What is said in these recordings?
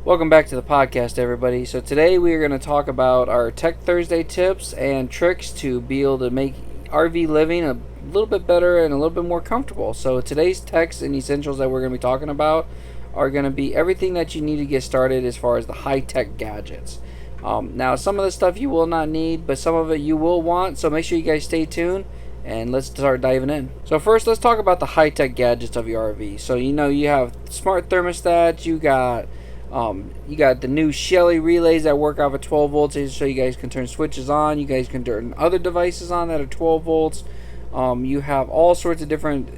Welcome back to the podcast, everybody. So today we are going to talk about our Tech Thursday tips and tricks to be able to make RV living a little bit better and a little bit more comfortable. So today's techs and essentials that we're going to be talking about are going to be everything that you need to get started as far as the high-tech gadgets. Now, some of the stuff you will not need, but some of it you will want. So make sure you guys stay tuned and let's start diving in. So first, let's talk about the high-tech gadgets of your RV. So you have smart thermostats, you got the new Shelly relays that work off of 12 volts, so you guys can turn switches on. You guys can turn other devices on that are 12 volts. You have all sorts of different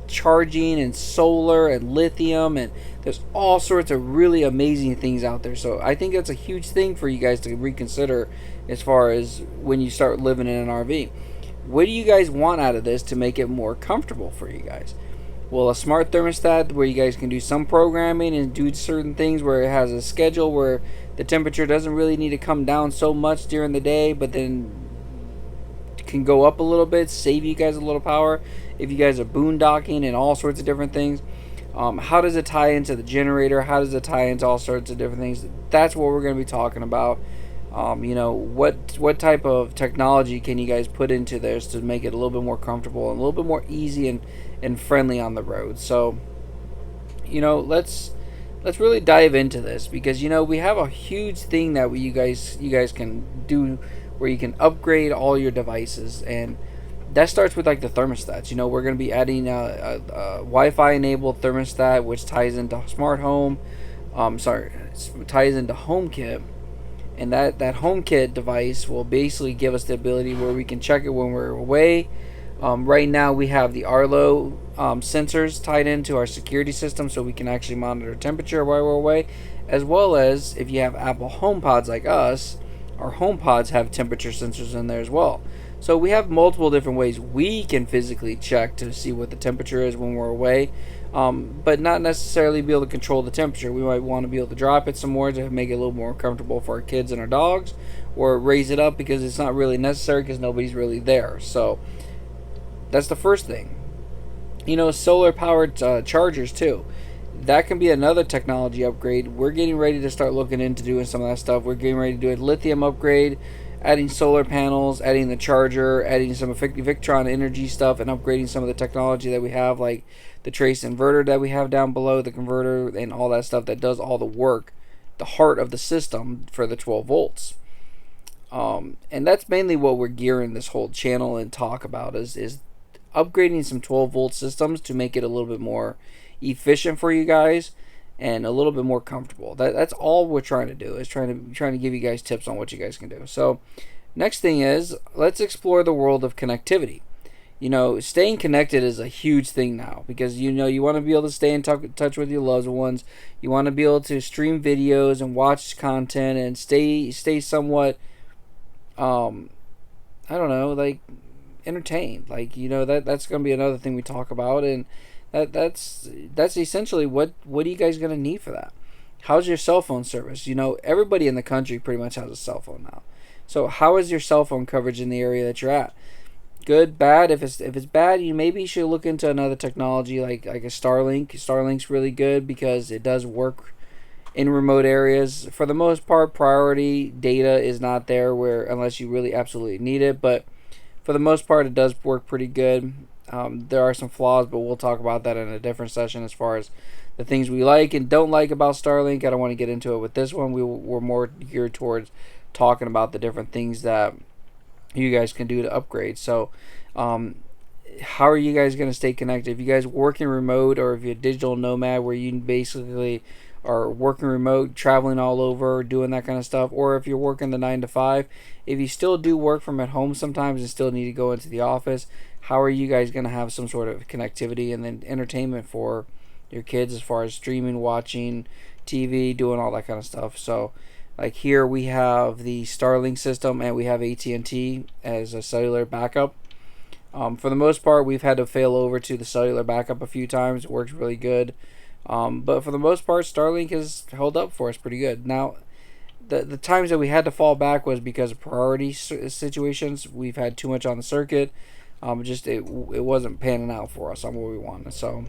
charging and solar and lithium, and there's all sorts of really amazing things out there. So I think that's a huge thing for you guys to reconsider as far as when you start living in an RV. What do you guys want out of this to make it more comfortable for you guys? Well, a smart thermostat where you guys can do some programming and do certain things where it has a schedule where the temperature doesn't really need to come down so much during the day, but then can go up a little bit, save you guys a little power if you guys are boondocking and all sorts of different things. How does it tie into the generator? How does it tie into all sorts of different things? That's what we're going to be talking about. What type of technology can you guys put into this to make it a little bit more comfortable and a little bit more easy and friendly on the road? So, let's really dive into this because we have a huge thing that you guys can do where you can upgrade all your devices, and that starts with like the thermostats. We're going to be adding a Wi-Fi enabled thermostat which ties into smart home. Ties into HomeKit. And that HomeKit device will basically give us the ability where we can check it when we're away. Right now we have the Arlo sensors tied into our security system so we can actually monitor temperature while we're away. As well as if you have Apple HomePods like us, our HomePods have temperature sensors in there as well. So we have multiple different ways we can physically check to see what the temperature is when we're away. But not necessarily be able to control the temperature. We might want to be able to drop it some more to make it a little more comfortable for our kids and our dogs, or raise it up because it's not really necessary because nobody's really there. So that's the first thing. Solar powered chargers too. That can be another technology upgrade. We're getting ready to start looking into doing some of that stuff. We're getting ready to do a lithium upgrade, adding solar panels, adding the charger, adding some Victron energy stuff, and upgrading some of the technology that we have, like the trace inverter that we have down below, the converter, and all that stuff that does all the work, the heart of the system for the 12 volts. And that's mainly what we're gearing this whole channel and talk about is upgrading some 12 volt systems to make it a little bit more efficient for you guys and a little bit more comfortable. That's all we're trying to do, is trying to give you guys tips on what you guys can do. So next thing is, let's explore the world of connectivity. Staying connected is a huge thing now because you want to be able to stay in touch with your loved ones. You want to be able to stream videos and watch content and stay somewhat like entertained. That's going to be another thing we talk about, and that's essentially what are you guys going to need for that? How's your cell phone service? Everybody in the country pretty much has a cell phone now. So how is your cell phone coverage in the area that you're at? Good, bad. If it's bad, maybe you should look into another technology like a Starlink. Starlink's really good because it does work in remote areas. For the most part, priority data is not there unless you really absolutely need it, but for the most part, it does work pretty good. There are some flaws, but we'll talk about that in a different session as far as the things we like and don't like about Starlink. I don't want to get into it with this one. We're more geared towards talking about the different things that you guys can do to upgrade. So how are you guys going to stay connected? If you guys working remote, or if you're a digital nomad where you basically are working remote, traveling all over, doing that kind of stuff, or if you're working the 9 to 5, if you still do work from at home sometimes and still need to go into the office, how are you guys going to have some sort of connectivity and then entertainment for your kids as far as streaming, watching TV, doing all that kind of stuff? So like here we have the Starlink system and we have AT&T as a cellular backup. For the most part, we've had to fail over to the cellular backup a few times. It works really good. But for the most part, Starlink has held up for us pretty good. Now, the times that we had to fall back was because of priority situations. We've had too much on the circuit. It wasn't panning out for us on what we wanted. So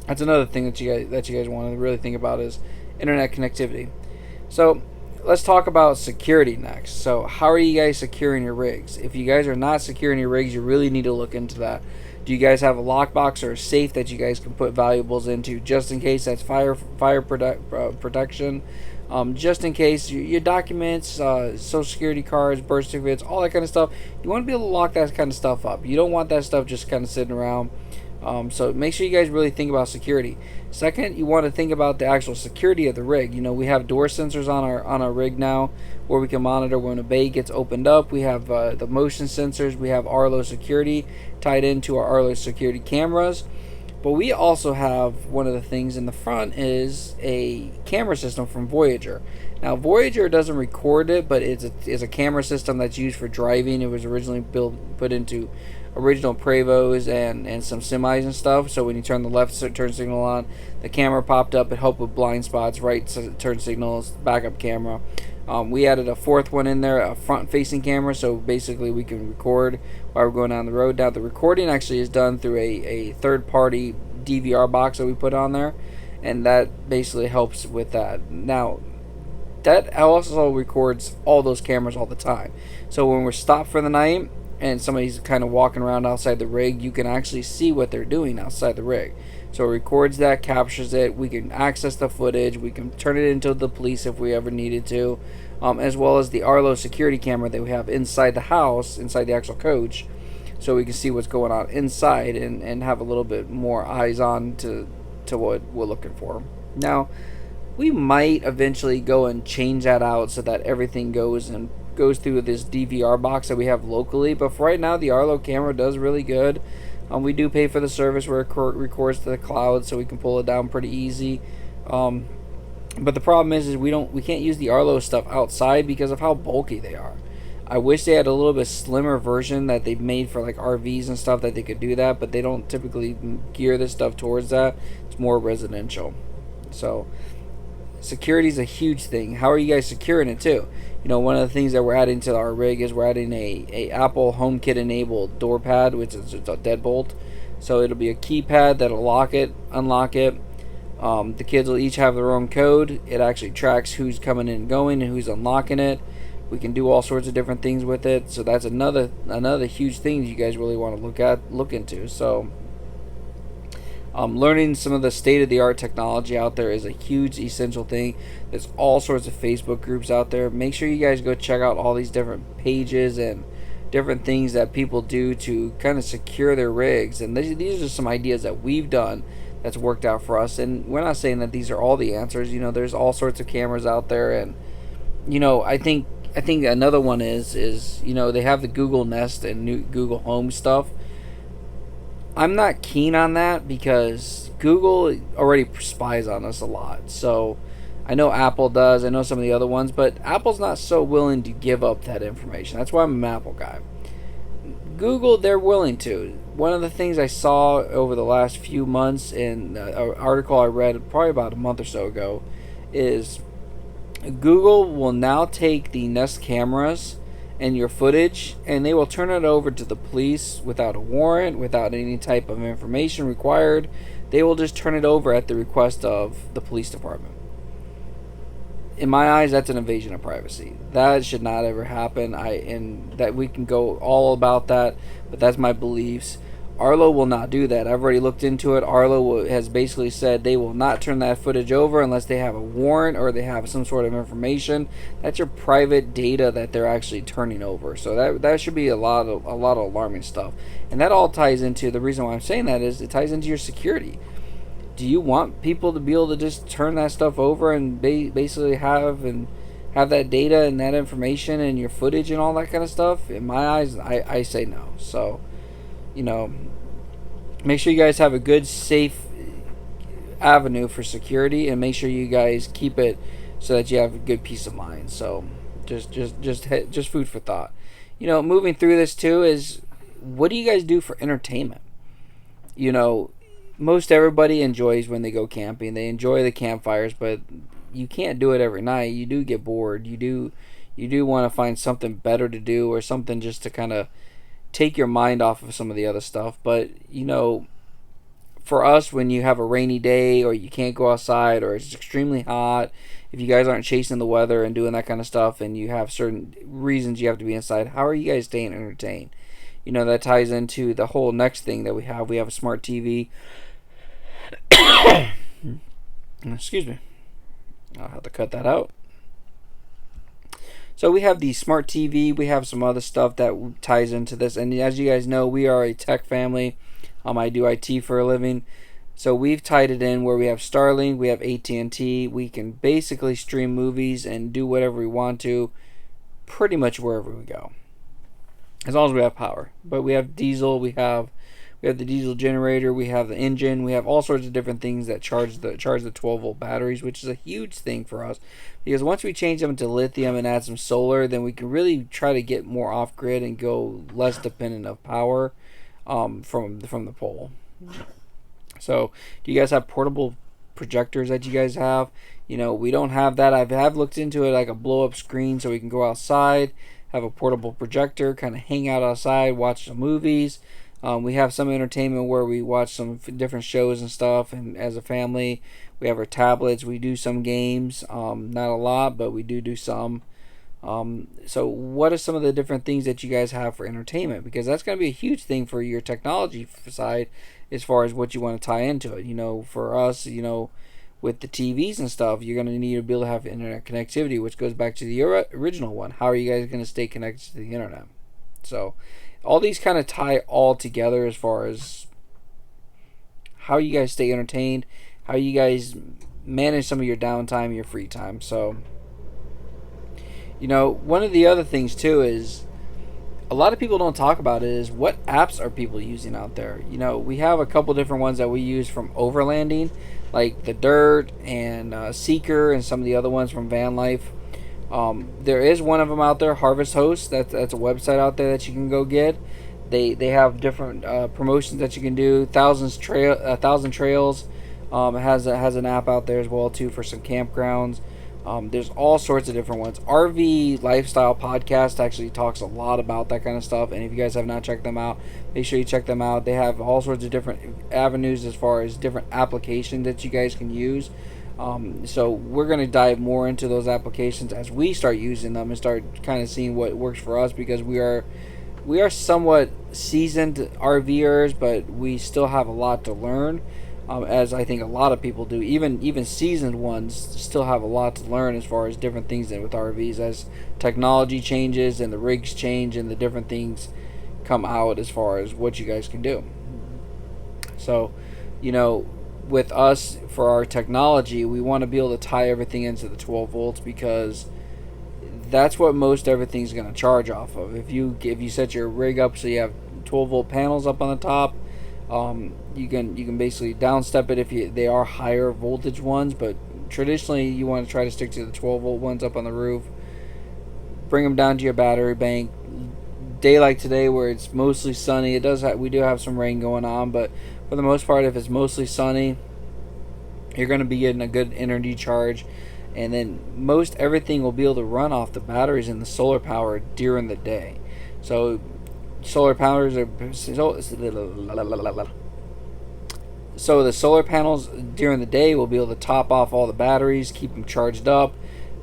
that's another thing that you guys want to really think about internet connectivity. So let's talk about security next. So how are you guys securing your rigs? If you guys are not securing your rigs, you really need to look into that. Do you guys have a lockbox or a safe that you guys can put valuables into, just in case? That's protection. Just in case your documents, social security cards, birth certificates, all that kind of stuff. You want to be able to lock that kind of stuff up. You don't want that stuff just kind of sitting around. So make sure you guys really think about security. Second, you want to think about the actual security of the rig. We have door sensors on our rig now, where we can monitor when a bay gets opened up. We have the motion sensors. We have Arlo security tied into our Arlo security cameras. But we also have one of the things in the front is a camera system from Voyager. Now Voyager doesn't record it, but it's a camera system that's used for driving. It was originally put into original Prevos and some semis and stuff. So when you turn the left turn signal on, the camera popped up. It helped with blind spots. Right turn signals, backup camera. We added a fourth one in there, a front-facing camera, so basically we can record while we're going down the road. Now the recording actually is done through a third-party DVR box that we put on there, and that basically helps with that. Now that also records all those cameras all the time. So when we're stopped for the night and somebody's kind of walking around outside the rig, you can actually see what they're doing outside the rig. So it records that, captures it. We can access the footage. We can turn it into the police if we ever needed to, as well as the Arlo security camera that we have inside the house, inside the actual coach, so we can see what's going on inside and have a little bit more eyes on to what we're looking for. Now, we might eventually go and change that out so that everything goes through this DVR box that we have locally. But for right now, the Arlo camera does really good. We do pay for the service where it records to the cloud, so we can pull it down pretty easy. But the problem is we can't use the Arlo stuff outside because of how bulky they are. I wish they had a little bit slimmer version that they've made for like RVs and stuff that they could do that, but they don't typically gear this stuff towards that. It's more residential. So security is a huge thing. How are you guys securing it too? One of the things that we're adding to our rig is we're adding a Apple HomeKit enabled door pad, which is a deadbolt. So it'll be a keypad that'll lock it, unlock it. The kids will each have their own code. It actually tracks who's coming in and going and who's unlocking it. We can do all sorts of different things with it. So that's another huge thing you guys really want to look into. So learning some of the state-of-the-art technology out there is a huge essential thing. There's all sorts of Facebook groups out there. Make sure you guys go check out all these different pages and different things that people do to kind of secure their rigs. And these are some ideas that we've done that's worked out for us. And we're not saying that these are all the answers. There's all sorts of cameras out there. And, I think another one is they have the Google Nest and new Google Home stuff. I'm not keen on that because Google already spies on us a lot. So I know Apple does. I know some of the other ones, but Apple's not so willing to give up that information. That's why I'm an Apple guy. Google, they're willing to. One of the things I saw over the last few months in an article I read probably about a month or so ago is Google will now take the Nest cameras and your footage, and they will turn it over to the police without a warrant, without any type of information required. They will just turn it over at the request of the police department. In my eyes, that's an invasion of privacy. That should not ever happen. And that we can go all about that, but that's my beliefs. Arlo will not do that. I've already looked into it. Arlo has basically said they will not turn that footage over unless they have a warrant or they have some sort of information. That's your private data that they're actually turning over. So that should be a lot of alarming stuff. And that all ties into the reason why I'm saying that is it ties into your security. Do you want people to be able to just turn that stuff over and basically have that data and that information and your footage and all that kind of stuff? In my eyes, I say no. So make sure you guys have a good, safe avenue for security, and make sure you guys keep it so that you have a good peace of mind. So just food for thought. Moving through this too is, what do you guys do for entertainment? Most everybody enjoys when they go camping. They enjoy the campfires, but you can't do it every night. You do get bored. You do want to find something better to do, or something just to kind of take your mind off of some of the other stuff. But for us, when you have a rainy day or you can't go outside or it's extremely hot, if you guys aren't chasing the weather and doing that kind of stuff and you have certain reasons you have to be inside, how are you guys staying entertained? That ties into the whole next thing that we have. We have a smart TV. Excuse me. I'll have to cut that out. So we have the smart TV. We have some other stuff that ties into this. And as you guys know, we are a tech family. I do IT for a living. So we've tied it in where we have Starlink, we have AT&T. We can basically stream movies and do whatever we want to pretty much wherever we go, as long as we have power. But we have diesel, we have the diesel generator, we have the engine, we have all sorts of different things that charge the 12-volt batteries, which is a huge thing for us, because once we change them to lithium and add some solar, then we can really try to get more off grid and go less dependent of power from the pole. So, do you guys have portable projectors that you guys have? We don't have that. I have looked into it, like a blow-up screen, so we can go outside, have a portable projector, kind of hang out outside, watch some movies. We have some entertainment where we watch some different shows and stuff, and as a family, we have our tablets. We do some games, not a lot, but we do some. So what are some of the different things that you guys have for entertainment? Because that's going to be a huge thing for your technology side as far as what you want to tie into it. For us, with the TVs and stuff, you're going to need to be able to have internet connectivity, which goes back to the original one. How are you guys going to stay connected to the internet? So all these kind of tie all together as far as how you guys stay entertained, how you guys manage some of your downtime, your free time. So, one of the other things too is a lot of people don't talk about it is what apps are people using out there. We have a couple different ones that we use from overlanding, like the Dirt and Seeker, and some of the other ones from Van Life. There is one of them out there, Harvest Host. That's a website out there that you can go get. They have different promotions that you can do. Thousand Trails has an app out there as well too for some campgrounds. There's all sorts of different ones. RV Lifestyle Podcast actually talks a lot about that kind of stuff, and if you guys have not checked them out, make sure you check them out. They have all sorts of different avenues as far as different applications that you guys can use. So we're going to dive more into those applications as we start using them and start kind of seeing what works for us, because we are somewhat seasoned RVers, but we still have a lot to learn. As I think a lot of people do, even seasoned ones still have a lot to learn as far as different things with RVs, as technology changes and the rigs change and the different things come out as far as what you guys can do. So, with us, for our technology, we want to be able to tie everything into the 12 volts, because that's what most everything's going to charge off of. If you set your rig up so you have 12 volt panels up on the top, you can basically downstep it if they are higher voltage ones, but traditionally you want to try to stick to the 12 volt ones up on the roof. Bring them down to your battery bank. Day like today where it's mostly sunny, we do have some rain going on, but for the most part, if it's mostly sunny, you're going to be getting a good energy charge, and then most everything will be able to run off the batteries and the solar power during the day. So solar panels so the solar panels during the day will be able to top off all the batteries, keep them charged up,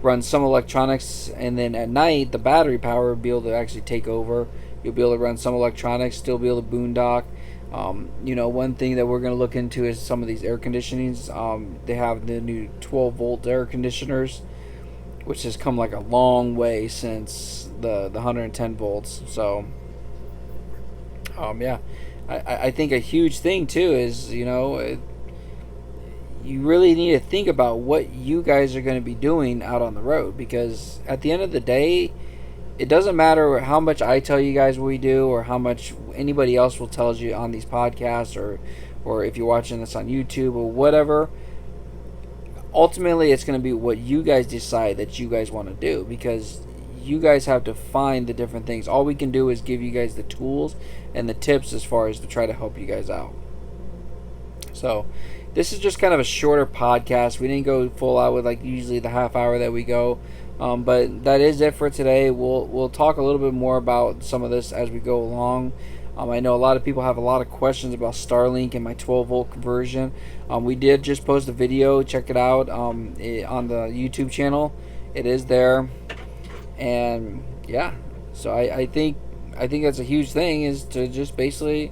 run some electronics, and then at night the battery power will be able to actually take over. You'll be able to run some electronics, still be able to boondock. One thing that we're going to look into is some of these air conditionings. They have the new 12 volt air conditioners, which has come like a long way since the 110 volts. So I think a huge thing too is, you really need to think about what you guys are going to be doing out on the road, because at the end of the day, it doesn't matter how much I tell you guys what we do or how much anybody else will tell you on these podcasts, or if you're watching this on YouTube or whatever. Ultimately, it's going to be what you guys decide that you guys want to do, because you guys have to find the different things. All we can do is give you guys the tools and the tips as far as to try to help you guys out. So this is just kind of a shorter podcast. We didn't go full out with like usually the half hour that we go, but that is it for today. We'll talk a little bit more about some of this as we go along. I know a lot of people have a lot of questions about Starlink and my 12-volt conversion. We did just post a video. Check it out on the YouTube channel. It is there, and yeah. So I think that's a huge thing, is to just basically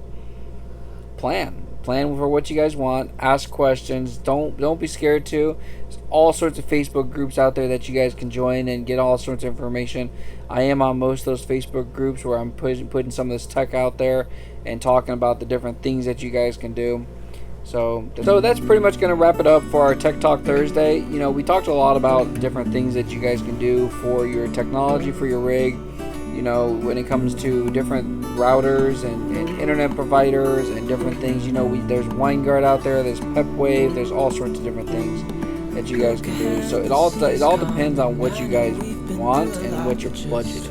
plan for what you guys want. Ask questions. Don't be scared to. There's all sorts of Facebook groups out there that you guys can join and get all sorts of information. I am on most of those Facebook groups where I'm putting some of this tech out there and talking about the different things that you guys can do. So that's pretty much going to wrap it up for our Tech Talk Thursday. You know, we talked a lot about different things that you guys can do for your technology, for your rig. You know, when it comes to different routers and internet providers and different things, you know, there's WineGuard out there, there's PepWave, there's all sorts of different things that you guys can do. So it all depends on what you guys want and what your budget is.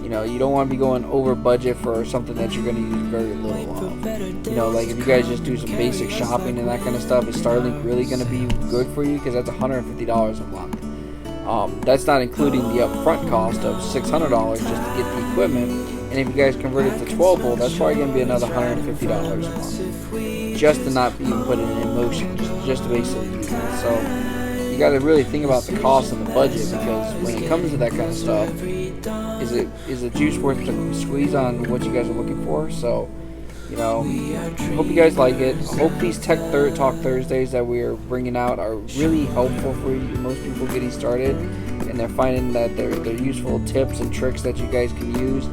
You know, you don't want to be going over budget for something that you're going to use very little of. You know, like if you guys just do some basic shopping and that kind of stuff, is Starlink really going to be good for you? Because that's $150 a month. That's not including the upfront cost of $600 just to get the equipment. And if you guys convert it to 12 volt, that's probably going to be another $150 a month, just to not even put it in motion, just to basically use it. So you got to really think about the cost and the budget, because when it comes to that kind of stuff, is the juice worth the squeeze on what you guys are looking for? So, you know, hope you guys like it. Hope these Tech Talk Thursdays that we're bringing out are really helpful for you, most people getting started, and they're finding that they're useful tips and tricks that you guys can use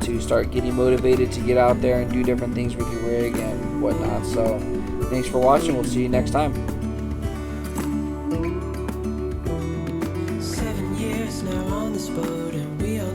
to start getting motivated to get out there and do different things with your rig and whatnot. So thanks for watching. We'll see you next time. 7 years now on this boat, and we all